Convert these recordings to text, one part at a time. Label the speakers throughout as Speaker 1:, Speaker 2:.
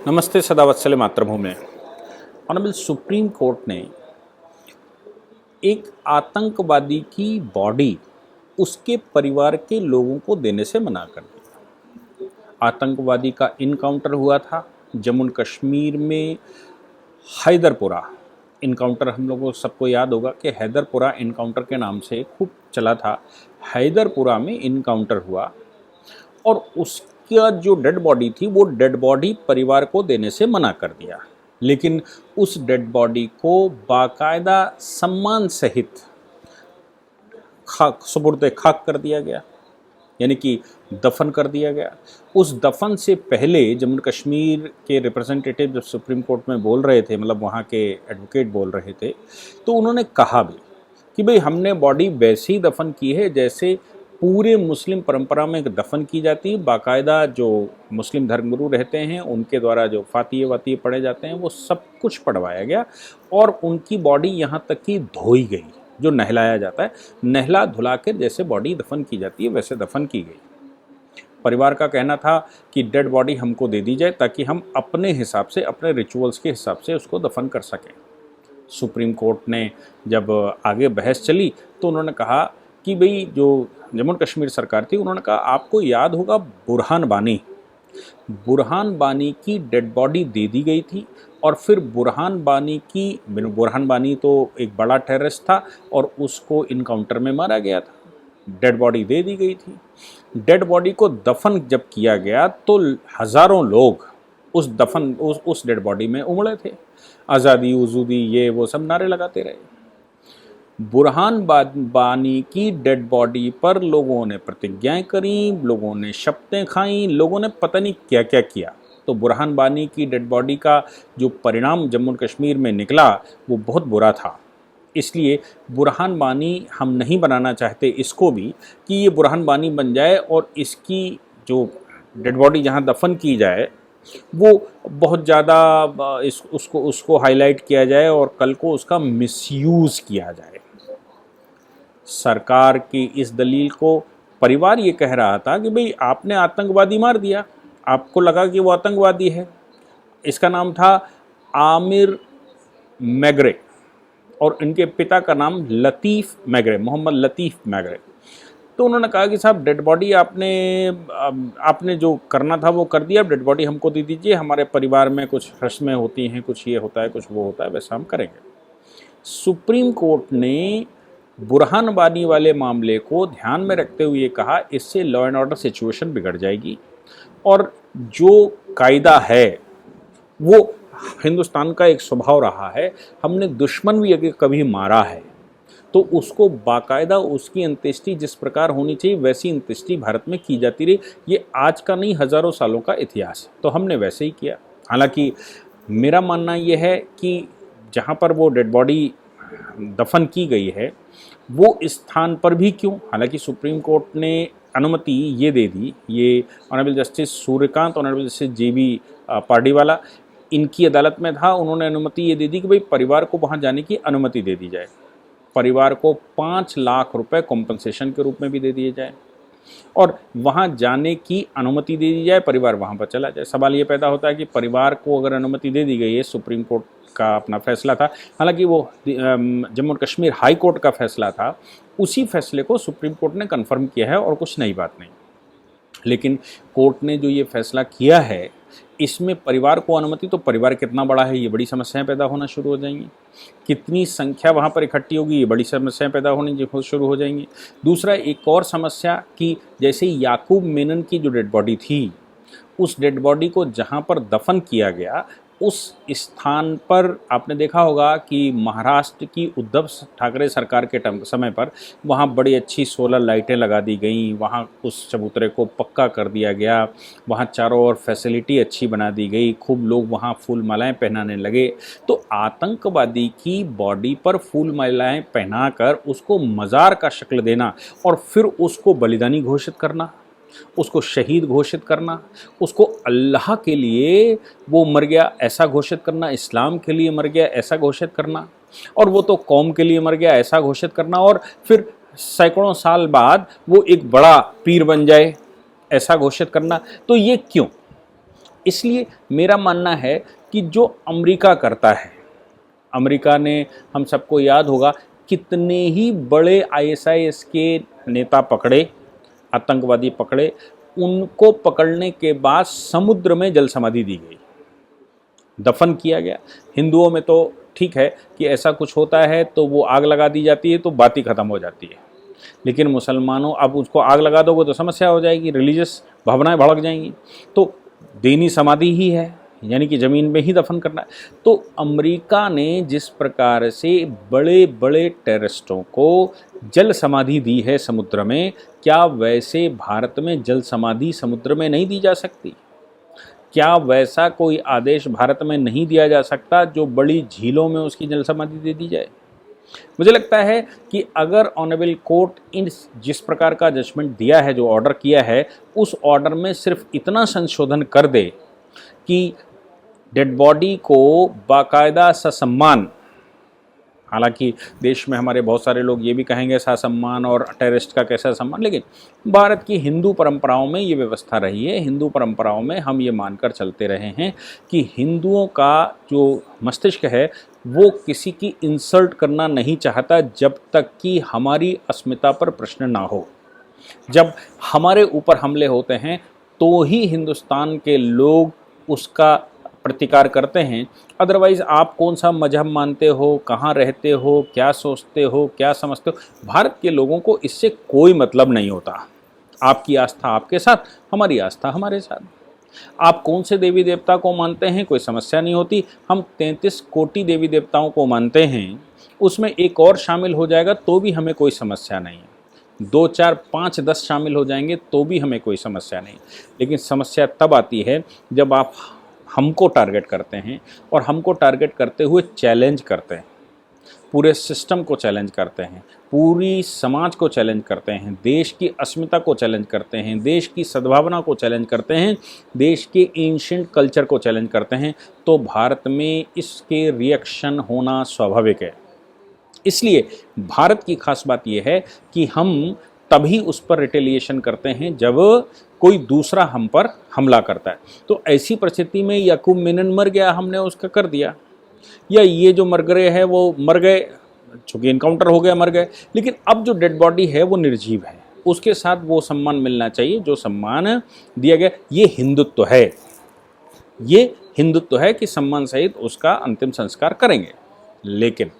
Speaker 1: नमस्ते सदावत्सल्य मातृभूमि। Honourable supreme court ने एक आतंकवादी की बॉडी उसके परिवार के लोगों को देने से मना कर दिया। आतंकवादी का इनकाउंटर हुआ था जम्मू कश्मीर में हैदरपुरा इनकाउंटर। हम लोगों को सबको याद होगा कि हैदरपुरा इनकाउंटर के नाम से खूब चला था। हैदरपुरा में इनकाउंटर हुआ और उसका जो डेड बॉडी थी वो डेड बॉडी परिवार को देने से मना कर दिया, लेकिन उस डेड बॉडी को बाकायदा सम्मान सहित सुपुर्द खाक कर दिया गया, यानी कि दफन कर दिया गया। उस दफन से पहले जम्मू कश्मीर के रिप्रेजेंटेटिव जब सुप्रीम कोर्ट में बोल रहे थे, मतलब वहाँ के एडवोकेट बोल रहे थे, तो उन्होंने कहा भी कि भाई हमने बॉडी वैसे ही दफन की है जैसे पूरे मुस्लिम परंपरा में दफन की जाती है। बाकायदा जो मुस्लिम धर्मगुरु रहते हैं उनके द्वारा जो फातिये वातिये पढ़े जाते हैं वो सब कुछ पढ़वाया गया और उनकी बॉडी यहाँ तक कि धोई गई, जो नहलाया जाता है, नहला धुला कर जैसे बॉडी दफन की जाती है वैसे दफन की गई। परिवार का कहना था कि डेड बॉडी हमको दे दी जाए ताकि हम अपने हिसाब से, अपने रिचुअल्स के हिसाब से उसको दफन कर सकें। सुप्रीम कोर्ट ने जब आगे बहस चली तो उन्होंने कहा कि भाई जो जम्मू कश्मीर सरकार थी, उन्होंने कहा आपको याद होगा बुरहान बानी की डेड बॉडी दे दी गई थी और फिर बुरहान बानी तो एक बड़ा टेररिस्ट था और उसको इनकाउंटर में मारा गया था। डेड बॉडी दे दी गई थी। डेड बॉडी को दफन जब किया गया तो हज़ारों लोग उस डेड बॉडी में उमड़े थे। आज़ादी उजूदी ये वो सब नारे लगाते रहे। बुरहान बानी की डेड बॉडी पर लोगों ने प्रतिज्ञाएं करी, लोगों ने शपथें खाई, लोगों ने पता नहीं क्या क्या किया। तो बुरहान बानी की डेड बॉडी का जो परिणाम जम्मू कश्मीर में निकला वो बहुत बुरा था। इसलिए बुरहान बानी हम नहीं बनाना चाहते इसको भी कि ये बुरहान बानी बन जाए और इसकी जो डेड बॉडी जहाँ दफन की जाए वो बहुत ज़्यादा उसको हाईलाइट किया जाए और कल को उसका मिसयूज़ किया जाए। सरकार की इस दलील को परिवार ये कह रहा था कि भाई आपने आतंकवादी मार दिया, आपको लगा कि वो आतंकवादी है। इसका नाम था आमिर मैग्रे और इनके पिता का नाम लतीफ़ मैग्रे, मोहम्मद लतीफ़ मैग्रे। तो उन्होंने कहा कि साहब डेड बॉडी आपने जो करना था वो कर दिया, डेड बॉडी हमको दे दीजिए, हमारे परिवार में कुछ रस्में होती हैं, कुछ ये होता है, कुछ वो होता है, वैसा हम करेंगे। सुप्रीम कोर्ट ने बुरहान बानी वाले मामले को ध्यान में रखते हुए कहा इससे लॉ एंड ऑर्डर सिचुएशन बिगड़ जाएगी और जो कायदा है वो हिंदुस्तान का एक स्वभाव रहा है, हमने दुश्मन भी अगर कभी मारा है तो उसको बाकायदा उसकी अंत्येष्टि जिस प्रकार होनी चाहिए वैसी अंत्येष्टि भारत में की जाती रही। ये आज का नहीं, हज़ारों सालों का इतिहास है, तो हमने वैसे ही किया। हालांकि मेरा मानना ये है कि जहाँ पर वो डेड बॉडी दफन की गई है वो स्थान पर भी क्यों, हालांकि सुप्रीम कोर्ट ने अनुमति ये दे दी, ये honourable justice Suryakant, honourable justice JB Pardiwala इनकी अदालत में था, उन्होंने अनुमति ये दे दी कि भाई परिवार को वहाँ जाने की अनुमति दे दी जाए, परिवार को 5 लाख रुपए कॉम्पनसेशन के रूप में भी दे दिए जाए और वहाँ जाने की अनुमति दे दी जाए, परिवार वहाँ पर चला जाए। सवाल ये पैदा होता है कि परिवार को अगर अनुमति दे दी गई है, सुप्रीम कोर्ट का अपना फैसला था, हालांकि वो जम्मू कश्मीर हाई कोर्ट का फैसला था, उसी फैसले को सुप्रीम कोर्ट ने कन्फर्म किया है और कुछ नई बात नहीं। लेकिन कोर्ट ने जो ये फैसला किया है इसमें परिवार को अनुमति, तो परिवार कितना बड़ा है ये बड़ी समस्याएं पैदा होना शुरू हो जाएंगी, कितनी संख्या वहाँ पर इकट्ठी होगी ये बड़ी समस्याएं पैदा होनी शुरू हो जाएंगी। दूसरा एक और समस्या कि जैसे याकूब मेनन की जो डेड बॉडी थी, उस डेड बॉडी को जहाँ पर दफन किया गया उस स्थान पर आपने देखा होगा कि महाराष्ट्र की उद्धव ठाकरे सरकार के समय पर वहाँ बड़ी अच्छी सोलर लाइटें लगा दी गई, वहाँ उस चबूतरे को पक्का कर दिया गया, वहाँ चारों ओर फैसिलिटी अच्छी बना दी गई, खूब लोग वहाँ फूल मालाएं पहनाने लगे। तो आतंकवादी की बॉडी पर फूल मालाएं पहनाकर उसको मज़ार का शक्ल देना और फिर उसको बलिदानी घोषित करना, उसको शहीद घोषित करना, उसको अल्लाह के लिए वो मर गया ऐसा घोषित करना, इस्लाम के लिए मर गया ऐसा घोषित करना और वो तो कौम के लिए मर गया ऐसा घोषित करना और फिर सैकड़ों साल बाद वो एक बड़ा पीर बन जाए ऐसा घोषित करना। तो ये क्यों? इसलिए मेरा मानना है कि जो अमेरिका करता है, अमेरिका ने, हम सबको याद होगा, कितने ही बड़े आईएसआईएस के नेता पकड़े, आतंकवादी पकड़े, उनको पकड़ने के बाद समुद्र में जल समाधि दी गई, दफन किया गया। हिंदुओं में तो ठीक है कि ऐसा कुछ होता है तो वो आग लगा दी जाती है तो बात ही ख़त्म हो जाती है, लेकिन मुसलमानों, अब उसको आग लगा दोगे तो समस्या हो जाएगी, रिलीजियस भावनाएं भड़क जाएंगी, तो दीनी समाधि ही है, यानी कि ज़मीन में ही दफन करना है। तो अमेरिका ने जिस प्रकार से बड़े बड़े टेररिस्टों को जल समाधि दी है समुद्र में, क्या वैसे भारत में जल समाधि समुद्र में नहीं दी जा सकती? क्या वैसा कोई आदेश भारत में नहीं दिया जा सकता जो बड़ी झीलों में उसकी जल समाधि दे दी जाए? मुझे लगता है कि अगर ऑनरेबल कोर्ट इन जिस प्रकार का जजमेंट दिया है, जो ऑर्डर किया है, उस ऑर्डर में सिर्फ इतना संशोधन कर दे कि डेड बॉडी को बाकायदा ससम्मान, हालांकि देश में हमारे बहुत सारे लोग ये भी कहेंगे ससम्मान और टेररिस्ट का कैसा सम्मान, लेकिन भारत की हिंदू परंपराओं में ये व्यवस्था रही है, हिंदू परंपराओं में हम ये मानकर चलते रहे हैं कि हिंदुओं का जो मस्तिष्क है वो किसी की इंसल्ट करना नहीं चाहता जब तक कि हमारी अस्मिता पर प्रश्न ना हो। जब हमारे ऊपर हमले होते हैं तो ही हिंदुस्तान के लोग उसका प्रतिकार करते हैं, अदरवाइज़ आप कौन सा मजहब मानते हो, कहाँ रहते हो, क्या सोचते हो, क्या समझते हो, भारत के लोगों को इससे कोई मतलब नहीं होता। आपकी आस्था आपके साथ, हमारी आस्था हमारे साथ। आप कौन से देवी देवता को मानते हैं, कोई समस्या नहीं होती। हम 33 कोटि देवी देवताओं को मानते हैं, उसमें एक और शामिल हो जाएगा तो भी हमें कोई समस्या नहीं है। 2, 4, 5, 10 शामिल हो जाएंगे तो भी हमें कोई समस्या नहीं। लेकिन समस्या तब आती है जब आप हमको टारगेट करते हैं, और हमको टारगेट करते हुए चैलेंज करते हैं, पूरे सिस्टम को चैलेंज करते हैं, पूरी समाज को चैलेंज करते हैं, देश की अस्मिता को चैलेंज करते हैं, देश की सद्भावना को चैलेंज करते हैं, देश के एंशिएंट कल्चर को चैलेंज करते हैं, तो भारत में इसके रिएक्शन होना स्वाभाविक है। इसलिए भारत की खास बात यह है कि हम तभी उस पर रिटेलिएशन करते हैं जब कोई दूसरा हम पर हमला करता है। तो ऐसी परिस्थिति में याकूब मेनन मर गया, हमने उसका कर दिया, या ये जो मर गए हैं वो मर गए, चूँकि इनकाउंटर हो गया, मर गए, लेकिन अब जो डेड बॉडी है वो निर्जीव है, उसके साथ वो सम्मान मिलना चाहिए जो सम्मान दिया गया। ये हिंदुत्व है, ये हिंदुत्व है कि सम्मान सहित उसका अंतिम संस्कार करेंगे। लेकिन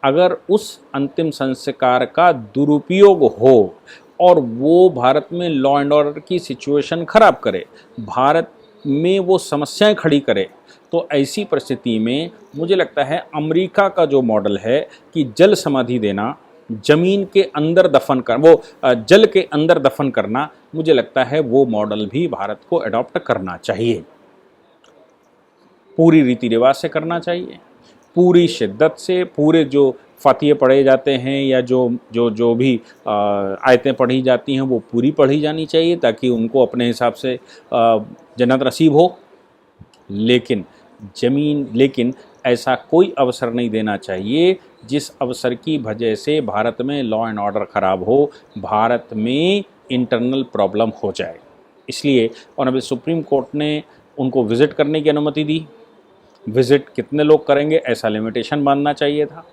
Speaker 1: अगर उस अंतिम संस्कार का दुरुपयोग हो और वो भारत में लॉ एंड ऑर्डर की सिचुएशन खराब करे, भारत में वो समस्याएं खड़ी करे, तो ऐसी परिस्थिति में मुझे लगता है अमेरिका का जो मॉडल है कि जल समाधि देना, जमीन के अंदर दफन कर, वो जल के अंदर दफन करना, मुझे लगता है वो मॉडल भी भारत को अडॉप्ट करना चाहिए। पूरी रीति रिवाज से करना चाहिए, पूरी शिद्दत से, पूरे जो फातिहे पढ़े जाते हैं या जो भी आयतें पढ़ी जाती हैं वो पूरी पढ़ी जानी चाहिए ताकि उनको अपने हिसाब से जन्नत नसीब हो। लेकिन ऐसा कोई अवसर नहीं देना चाहिए जिस अवसर की वजह से भारत में लॉ एंड ऑर्डर ख़राब हो, भारत में इंटरनल प्रॉब्लम हो जाए। इसलिए ऑनरेबल सुप्रीम कोर्ट ने उनको विज़िट करने की अनुमति दी। विज़िट कितने लोग करेंगे ऐसा लिमिटेशन बांधना चाहिए था,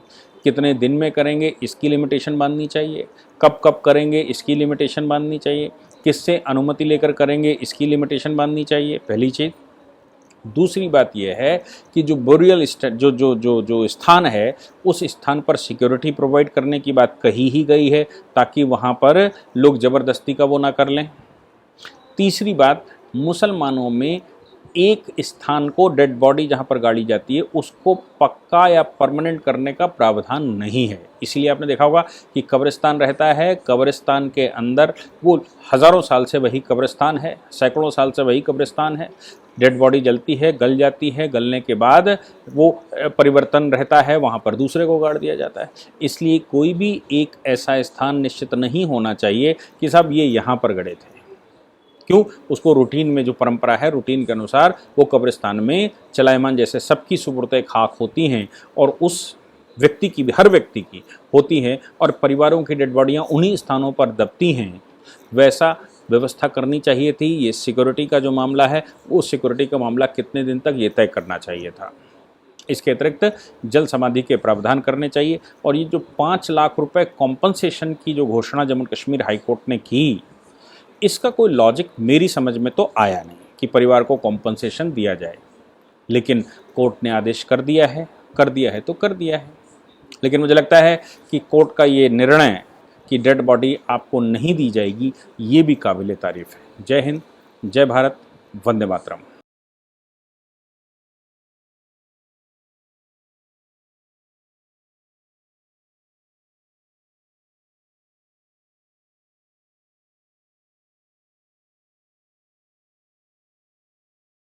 Speaker 1: कितने दिन में करेंगे इसकी लिमिटेशन बांधनी चाहिए, कब कब करेंगे इसकी लिमिटेशन बांधनी चाहिए, किससे अनुमति लेकर करेंगे इसकी लिमिटेशन बांधनी चाहिए, पहली चीज़। दूसरी बात यह है कि जो बोरियल जो स्थान है उस स्थान पर सिक्योरिटी प्रोवाइड करने की बात कही ही गई है ताकि वहाँ पर लोग ज़बरदस्ती का वो ना कर लें। तीसरी बात, मुसलमानों में एक स्थान को, डेड बॉडी जहाँ पर गाड़ी जाती है उसको पक्का या परमानेंट करने का प्रावधान नहीं है। इसलिए आपने देखा होगा कि कब्रिस्तान रहता है, कब्रिस्तान के अंदर वो हज़ारों साल से वही कब्रिस्तान है, सैकड़ों साल से वही कब्रिस्तान है, डेड बॉडी जलती है, गल जाती है, गलने के बाद वो परिवर्तन रहता है, वहाँ पर दूसरे को गाड़ दिया जाता है। इसलिए कोई भी एक ऐसा स्थान निश्चित नहीं होना चाहिए कि साहब ये यहाँ पर गड़े थे। क्यों? उसको रूटीन में जो परंपरा है, रूटीन के अनुसार वो कब्रिस्तान में चलायमान जैसे सबकी सुपुर्द खाक होती हैं और उस व्यक्ति की भी, हर व्यक्ति की होती हैं और परिवारों की डेड बॉडियाँ उन्हीं स्थानों पर दबती हैं, वैसा व्यवस्था करनी चाहिए थी। ये सिक्योरिटी का जो मामला है, वो सिक्योरिटी का मामला कितने दिन तक ये तय करना चाहिए था। इसके अतिरिक्त जल समाधि के प्रावधान करने चाहिए। और ये जो 5 लाख रुपए कॉम्पनसेशन की जो घोषणा जम्मू कश्मीर हाई कोर्ट ने की, इसका कोई लॉजिक मेरी समझ में तो आया नहीं कि परिवार को कॉम्पनसेशन दिया जाए। लेकिन कोर्ट ने आदेश कर दिया है तो कर दिया है। लेकिन मुझे लगता है कि कोर्ट का ये निर्णय कि डेड बॉडी आपको नहीं दी जाएगी, ये भी काबिल तारीफ़ है। जय हिंद, जय भारत, वंदे मातरम।